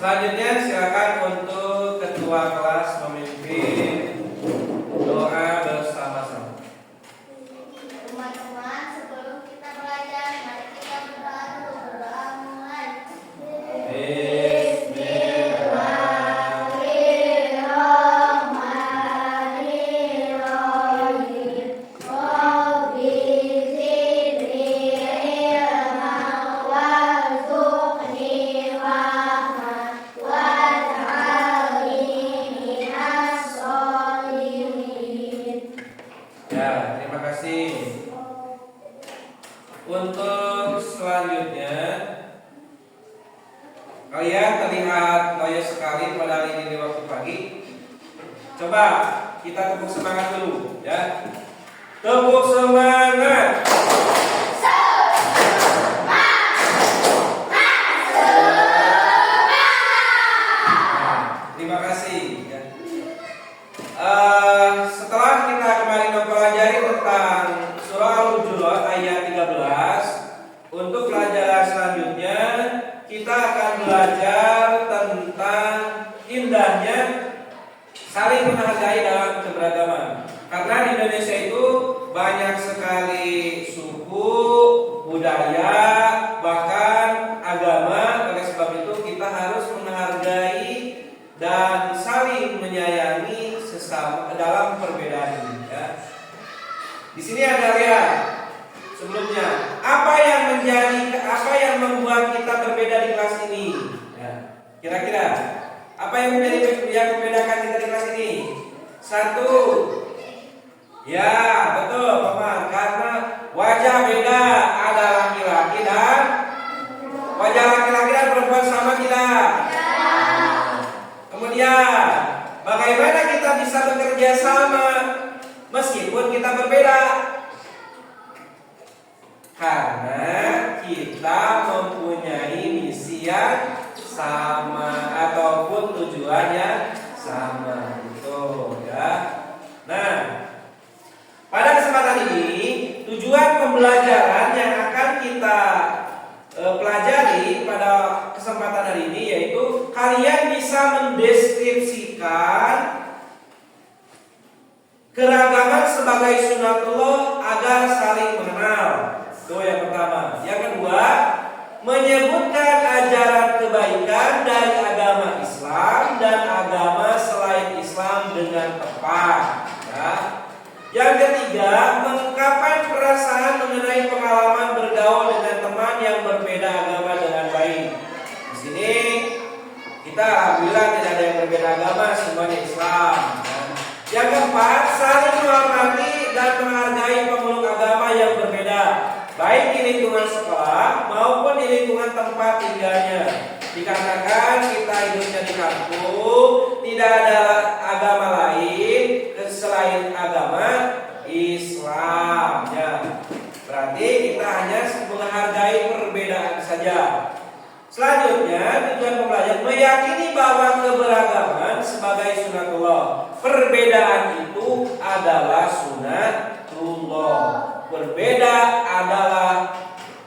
Selanjutnya silakan untuk ketua kelas memimpin doa bersama-sama. Teman-teman, sebelum kita belajar, mari kita berdoa dulu. Berdoa mulai. Ya, terima kasih. Untuk selanjutnya, kalian terlihat loyo sekali pada ini di waktu pagi. Coba kita tepuk semangat dulu, ya. Tepuk semangat. Terima kasih. Ya. Setelah kita kemarin mempelajari tentang surah Al-Hujurat ayat 13, untuk pelajaran selanjutnya kita akan belajar tentang indahnya saling menghargai dalam keberagaman. Karena di Indonesia itu banyak sekali suku, budaya, bahkan agama. Oleh sebab itu kita harus menghargai dan saling menyayangi sesama dalam perbedaan ini. Ya. Di sini ada lihat sebelumnya apa yang membuat kita berbeda di kelas ini. Ya. Kira-kira apa yang membedakan kita di kelas ini? Satu, ya betul, Paman. Karena wajah beda, ada laki-laki dan wajah laki-laki dan perempuan sama tidak? Kemudian, bagaimana kita bisa bekerja sama meskipun kita berbeda? Karena kita mempunyai misi yang sama ataupun tujuan yang sama, gitu ya. Nah, pada kesempatan ini tujuan pembelajaran yang akan kita pelajari pada kesempatan hari ini yaitu kalian bisa mendeskripsikan keragaman sebagai sunatullah agar saling mengenal. Itu yang pertama. Yang kedua, menyebutkan ajaran kebaikan dari agama Islam dan agama selain Islam dengan tepat. Ya. Yang ketiga, mengungkapkan perasaan mengenai pengalaman bergaul dengan teman yang berbeda agama dengan baik. Di sini kita alhamdulillah tidak ada yang berbeda agama, semuanya Islam. Yang keempat, saling menghormati dan menghargai pemeluk agama yang berbeda, baik di lingkungan sekolah maupun di lingkungan tempat tinggalnya. Dikarenakan kita hidupnya di kampung, tidak ada agama lain selain agama Islam. Ya. Berarti kita hanya menghargai perbedaan saja. Selanjutnya, tujuan pembelajaran meyakini bahwa keberagaman sebagai sunatullah. Perbedaan itu adalah sunatullah. Berbeda adalah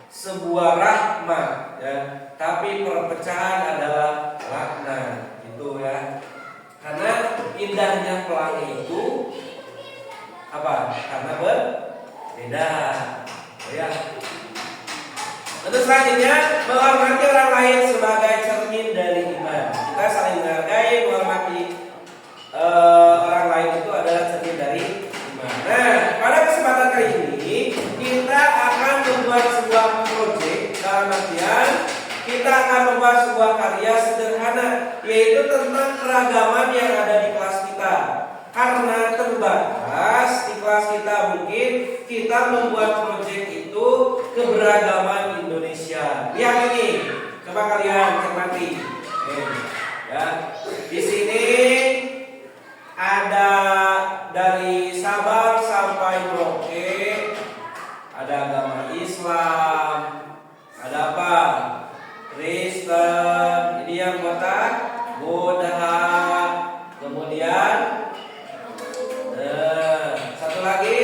sebuah rahmat, ya. Tapi perpecahan adalah laknat, gitu ya. Karena indahnya pelangi itu apa? Karena berbeda, ya. Untuk selanjutnya, menghormati orang lain sebagai cermin dari iman. Kita saling menghargai, menghormati orang lain itu adalah cermin dari iman. Nah, pada kesempatan kali ini kita akan membuat sebuah proyek. Dalam artian kita akan membuat sebuah karya sederhana, yaitu tentang keragaman yang ada di kelas kita. Karena terbatas di kelas kita, mungkin kita membuat proyek itu keberagaman Indonesia. Lihat ini, coba kalian cermati. Ya, di sini ada dari Sabang sampai Merauke, ada agama Islam, ada apa? Kristen, ini yang kotak, Buddha, kemudian satu lagi,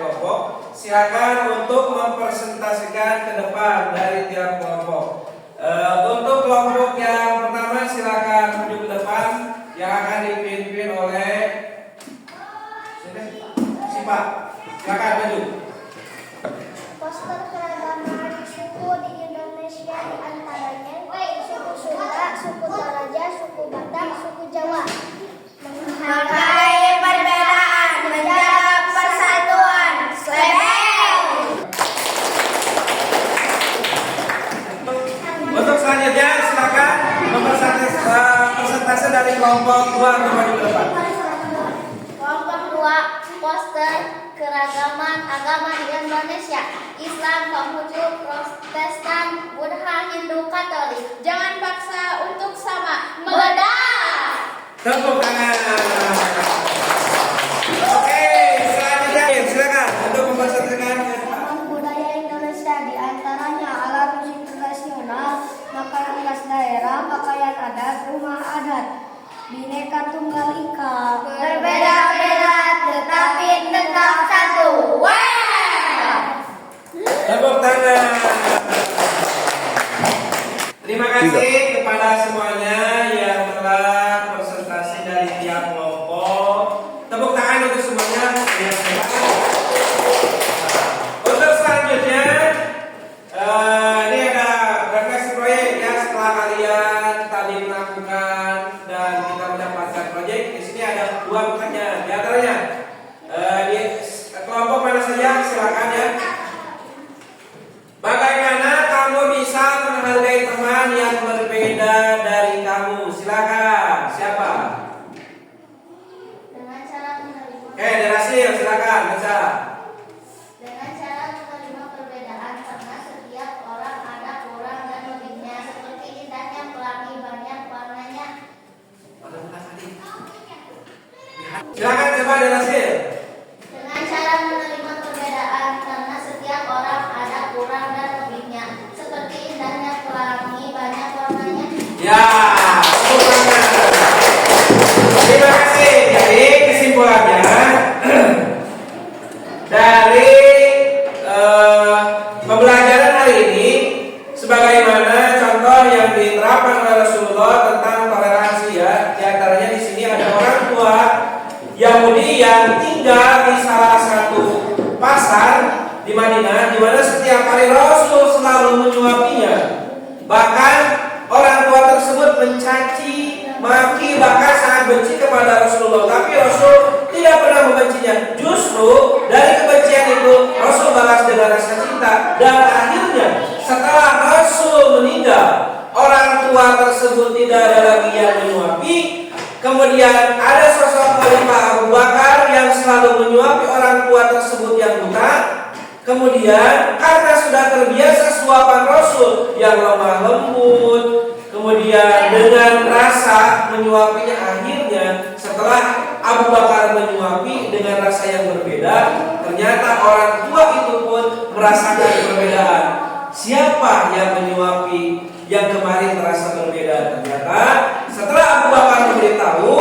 kelompok. Silakan untuk mempresentasikan ke depan dari tiap kelompok. Untuk kelompok yang pertama silakan maju ke depan yang akan dipimpin oleh si Pak. Silakan maju. Poster keragaman suku di Indonesia diantaranya suku Sunda, suku Toraja, suku Batak, suku Jawa. Menghargai perbedaan menjaga persatuan. Slebel. Untuk selanjutnya silakan presentasi dari kelompok 2 maju ke depan. Kelompok 2, poster keragaman agama di Indonesia. Islam, Konghucu, Protestan, Buddha, Hindu, Katolik. Jangan paksa untuk sama. Meledak. Tepuk tangan. Oke, selanjutnya silakan untuk mempresentasikan. Budaya Indonesia diantaranya alat musik tradisional, makanan khas daerah, pakaian adat, rumah adat, Bhinneka Tunggal Ika. Berbeda-beda tetapi tetap satu. Wah! Tepuk tangan. Terima kasih kepada semuanya yang telah presentasi dari tiap kelompok. Tepuk tangan untuk semuanya. Untuk selanjutnya, ini ada refleksi proyek ya setelah kalian tadi melakukan dan kita mendapatkan proyek. Di sini ada 2 pertanyaan. Di antaranya di kelompok mana saja silakan ya. Bagaimana kamu bisa menghargai teman yang berbeda dari kamu? Silakan. Siapa? Dengan cara menerima. Dari hasil silakan baca. Dengan cara menerima perbedaan karena setiap orang ada kurang dan lebihnya, seperti indahnya pelangi banyak warnanya. Silakan coba dari hasil. Dengan cara menerima perbedaan karena setiap orang ada kurang dan lebihnya, seperti indahnya pelangi banyak warnanya. Ya, tepuk tangan. Terima kasih. Jadi kesimpulannya dari pembelajaran hari ini, sebagaimana contoh yang diterapkan oleh Rasulullah tentang toleransi ya. Di antaranya di sini ada orang tua Yahudi yang tinggal di salah satu pasar di Madinah, di mana setiap hari Rasul selalu menyuapinya. Bahkan orang tua tersebut mencaci, maki, bahkan sangat benci kepada Rasulullah. Tapi Rasul tidak pernah membencinya. Justru dari kebencian itu Rasul balas dengan rasa cinta. Dan akhirnya setelah Rasul meninggal, orang tua tersebut tidak ada lagi yang menyuapi. Kemudian ada sosok Khalifah Abu Bakar yang selalu menyuapi orang tua tersebut yang buta. Kemudian karena sudah terbiasa suapan Rasul yang lemah lembut, kemudian dengan rasa menyuapinya, akhirnya setelah Abu Bakar menyuapi dengan rasa yang berbeda, ternyata orang tua itu pun merasakan perbedaan. Siapa yang menyuapi yang kemarin terasa berbeda? Ternyata setelah Abu Bakar memberitahu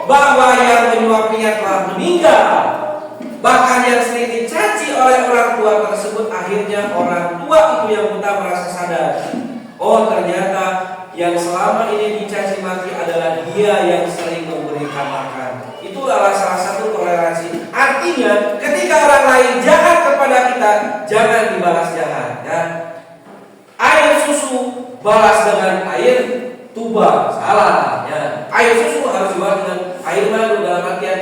bahwa yang menyuapinya telah meninggal, bahkan yang sering dicaci oleh orang tua tersebut, akhirnya orang tua itu yang buta merasa sadar. Oh, ternyata yang selama ini dicaci maki adalah dia yang sering memberikan makan. Itu adalah salah satu toleransi. Artinya, ketika orang lain jahat kepada kita, jangan dibalas jahat. Ya. Air susu balas dengan air tuba, salah. Ya. Air susu harus dibalas dengan air madu, dalam artian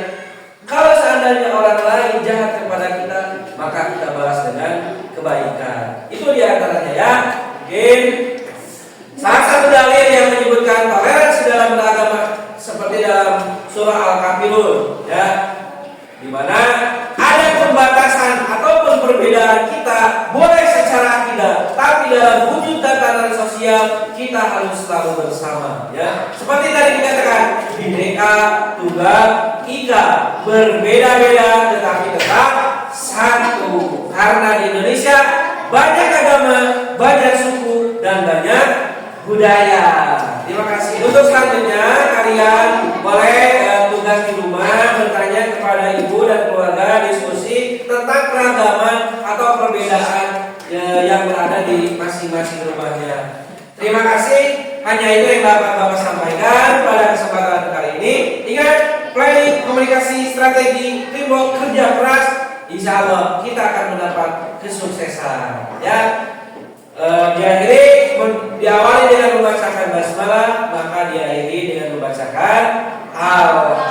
kalau seandainya orang lain jahat kepada kita, maka kita balas dengan kebaikan. Itu diantaranya ya. Mungkin salah satu dalil yang menyebutkan toleransi dalam beragama seperti dalam surah Al-Kafirun, ya, di mana ada pembatasan ataupun perbedaan kita boleh secara akidah, tapi dalam wujud tatanan sosial kita harus selalu bersama. Ya, seperti tadi dikatakan, Bhinneka Tunggal Ika, berbeda-beda tetapi tetap satu. Karena di Indonesia banyak agama, banyak suku, dan banyak budaya. Terima kasih. Untuk selanjutnya kalian boleh tugas di rumah bertanya kepada kepada ibu dan keluarga diskusi tentang keragaman atau perbedaan yang berada di masing-masing rumahnya. Terima kasih. Hanya itu yang dapat Bapak sampaikan pada kesempatan kali ini. Ingat, planning, komunikasi, strategi, teamwork, kerja keras, insya Allah kita akan mendapat kesuksesan. Ya, diawali dengan membacakan basmalah, maka diakhiri dengan membacakan al